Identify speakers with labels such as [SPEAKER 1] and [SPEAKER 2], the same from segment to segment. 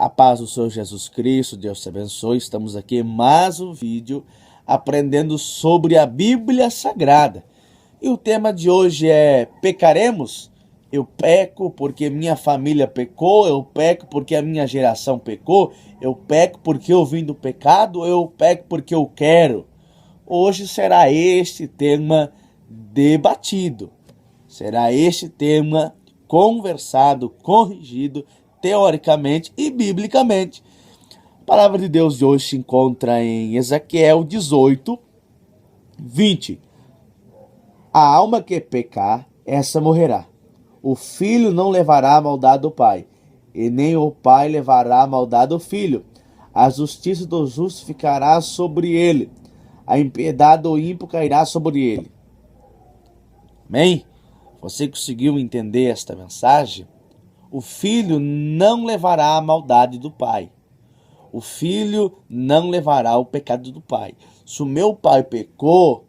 [SPEAKER 1] A paz do Senhor Jesus Cristo, Deus te abençoe. Estamos aqui em mais um vídeo aprendendo sobre a Bíblia Sagrada. E o tema de hoje é: pecaremos? Eu peco porque minha família pecou, eu peco porque a minha geração pecou, eu peco porque eu vim do pecado, eu peco porque eu quero. Hoje será este tema debatido, será este tema conversado, corrigido, teoricamente e biblicamente. A palavra de Deus de hoje se encontra em Ezequiel 18, 20. A alma que pecar, essa morrerá. O filho não levará a maldade do pai, e nem o pai levará a maldade do filho. A justiça do justo ficará sobre ele, a impiedade do ímpio cairá sobre ele. Amém? Você conseguiu entender esta mensagem? O filho não levará a maldade do pai. O filho não levará o pecado do pai. Se o meu pai pecou,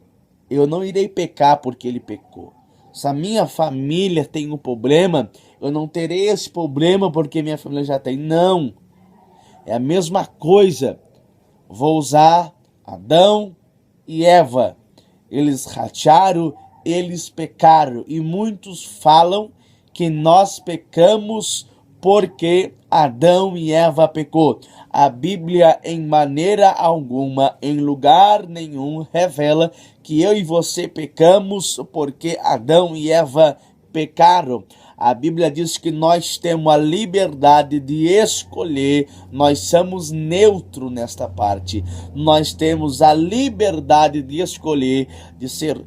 [SPEAKER 1] eu não irei pecar porque ele pecou. Se a minha família tem um problema, eu não terei esse problema porque minha família já tem. Não. É a mesma coisa. Vou usar Adão e Eva. Eles ratearam, eles pecaram. E muitos falam que nós pecamos porque Adão e Eva pecou. A Bíblia, em maneira alguma, em lugar nenhum, revela que eu e você pecamos porque Adão e Eva pecaram. A Bíblia diz que nós temos a liberdade de escolher, nós somos neutros nesta parte. Nós temos a liberdade de escolher, de ser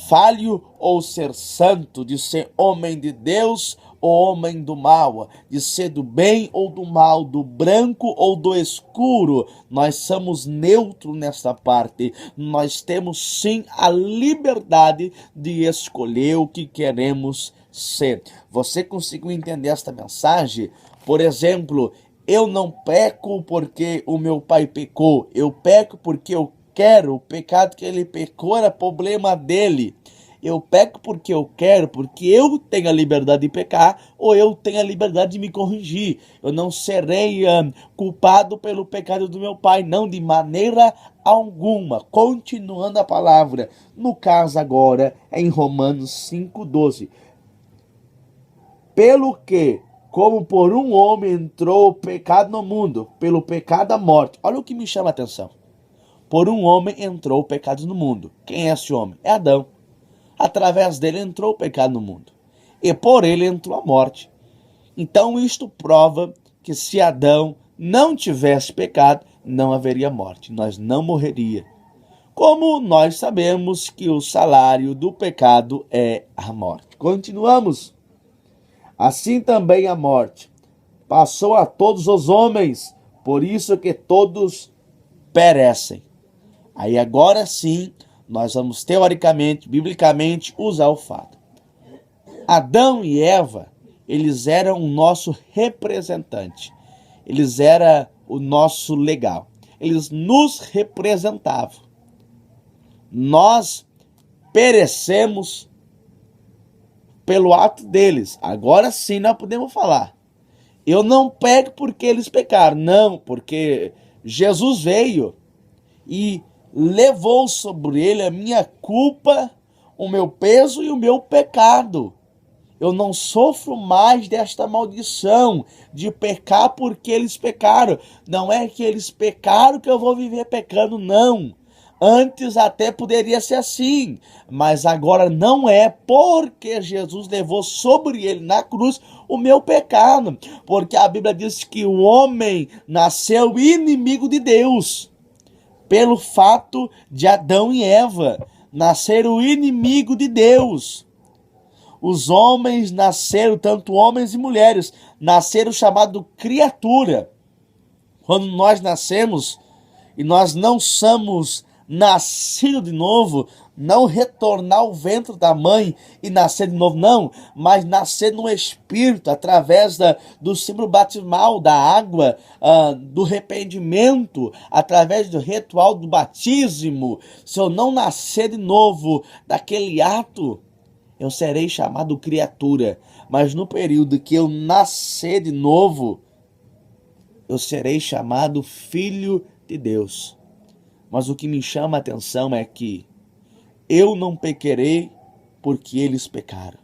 [SPEAKER 1] falho ou ser santo, de ser homem de Deus ou homem do mal, de ser do bem ou do mal, do branco ou do escuro. Nós somos neutros nesta parte. Nós temos sim a liberdade de escolher o que queremos ser. Você conseguiu entender esta mensagem? Por exemplo, eu não peco porque o meu pai pecou, eu peco porque eu quero. O pecado que ele pecou era problema dele. Eu peco porque eu quero, porque eu tenho a liberdade de pecar, ou eu tenho a liberdade de me corrigir. Eu não serei culpado pelo pecado do meu pai, não, de maneira alguma. Continuando a palavra, no caso agora, é em Romanos 5,12. Pelo que, como por um homem entrou o pecado no mundo, pelo pecado a morte. Olha o que me chama a atenção. Por um homem entrou o pecado no mundo. Quem é esse homem? É Adão. Através dele entrou o pecado no mundo. E por ele entrou a morte. Então isto prova que se Adão não tivesse pecado, não haveria morte. Nós não morreríamos. Como nós sabemos que o salário do pecado é a morte. Continuamos. Assim também a morte passou a todos os homens, por isso que todos perecem. Aí agora sim, nós vamos teoricamente, biblicamente, usar o fato. Adão e Eva, eles eram o nosso representante. Eles eram o nosso legal. Eles nos representavam. Nós perecemos pelo ato deles. Agora sim nós podemos falar. Eu não peco porque eles pecaram. Não, porque Jesus veio e levou sobre ele a minha culpa, o meu peso e o meu pecado. Eu não sofro mais desta maldição de pecar porque eles pecaram. Não é que eles pecaram que eu vou viver pecando, não. Antes até poderia ser assim, mas agora não é, porque Jesus levou sobre ele na cruz o meu pecado. Porque a Bíblia diz que o homem nasceu inimigo de Deus. Pelo fato de Adão e Eva nasceram inimigo de Deus. Os homens nasceram, tanto homens e mulheres, nasceram chamado criatura. Quando nós nascemos e nós não somos nascidos de novo, não retornar ao ventre da mãe e nascer de novo, não, mas nascer no Espírito, através do símbolo batismal, da água, do arrependimento, através do ritual do batismo. Se eu não nascer de novo daquele ato, eu serei chamado criatura. Mas no período que eu nascer de novo, eu serei chamado filho de Deus. Mas o que me chama a atenção é que eu não pecarei porque eles pecaram.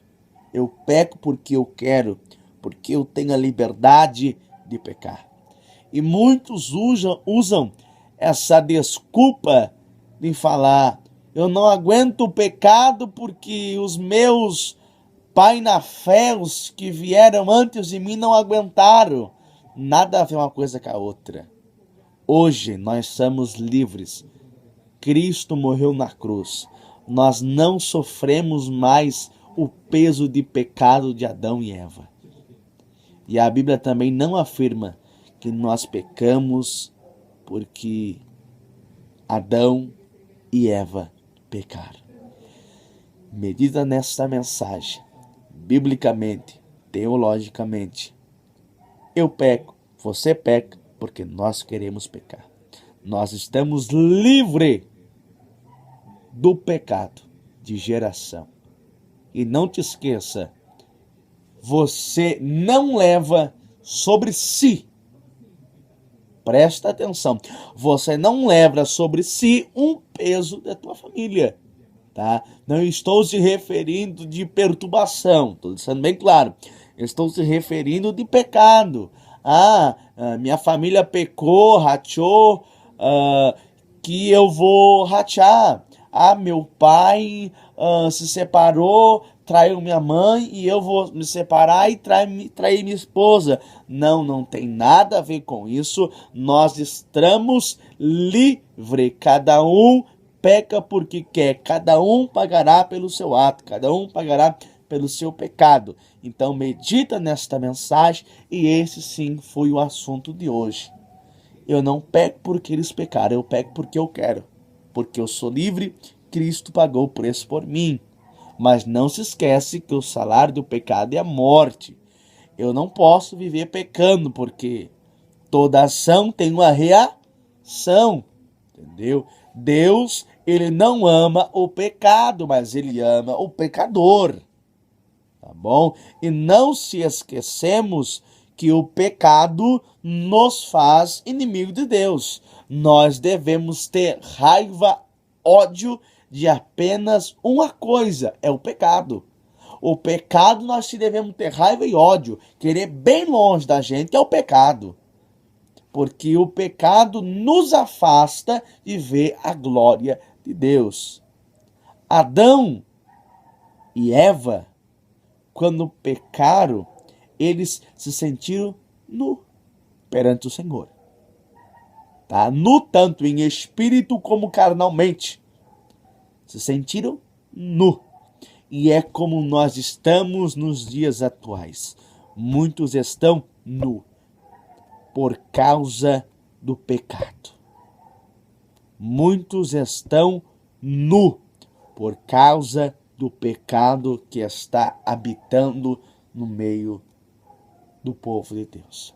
[SPEAKER 1] Eu peco porque eu quero, porque eu tenho a liberdade de pecar. E muitos usam essa desculpa de falar: eu não aguento o pecado porque os meus pai na fé, os que vieram antes de mim, não aguentaram. Nada a ver uma coisa com a outra. Hoje nós somos livres. Cristo morreu na cruz. Nós não sofremos mais o peso de pecado de Adão e Eva. E a Bíblia também não afirma que nós pecamos porque Adão e Eva pecaram. Medita nesta mensagem, biblicamente, teologicamente. Eu peco, você peca, porque nós queremos pecar. Nós estamos livres do pecado de geração. E não te esqueça, você não leva sobre si, presta atenção, você não leva sobre si um peso da tua família, tá? Não estou se referindo de perturbação, estou deixando bem claro, estou se referindo de pecado. Minha família pecou, rachou, que eu vou rachar. Meu pai se separou, traiu minha mãe e eu vou me separar e trair minha esposa. Não tem nada a ver com isso. Nós estamos livres. Cada um peca porque quer. Cada um pagará pelo seu ato. Cada um pagará pelo seu pecado. Então medita nesta mensagem e esse sim foi o assunto de hoje. Eu não peco porque eles pecaram, eu peco porque eu quero. Porque eu sou livre, Cristo pagou o preço por mim. Mas não se esquece que o salário do pecado é a morte. Eu não posso viver pecando, porque toda ação tem uma reação, entendeu? Deus, ele não ama o pecado, mas ele ama o pecador, tá bom? E não se esquecemos que o pecado nos faz inimigo de Deus. Nós devemos ter raiva, ódio de apenas uma coisa, é o pecado. O pecado nós devemos ter raiva e ódio, querer bem longe da gente é o pecado. Porque o pecado nos afasta de ver a glória de Deus. Adão e Eva, quando pecaram, eles se sentiram nu perante o Senhor. Tá? Nu tanto em espírito como carnalmente. Se sentiram nu. E é como nós estamos nos dias atuais. Muitos estão nu por causa do pecado. Muitos estão nu por causa do pecado que está habitando no meio do povo de Deus.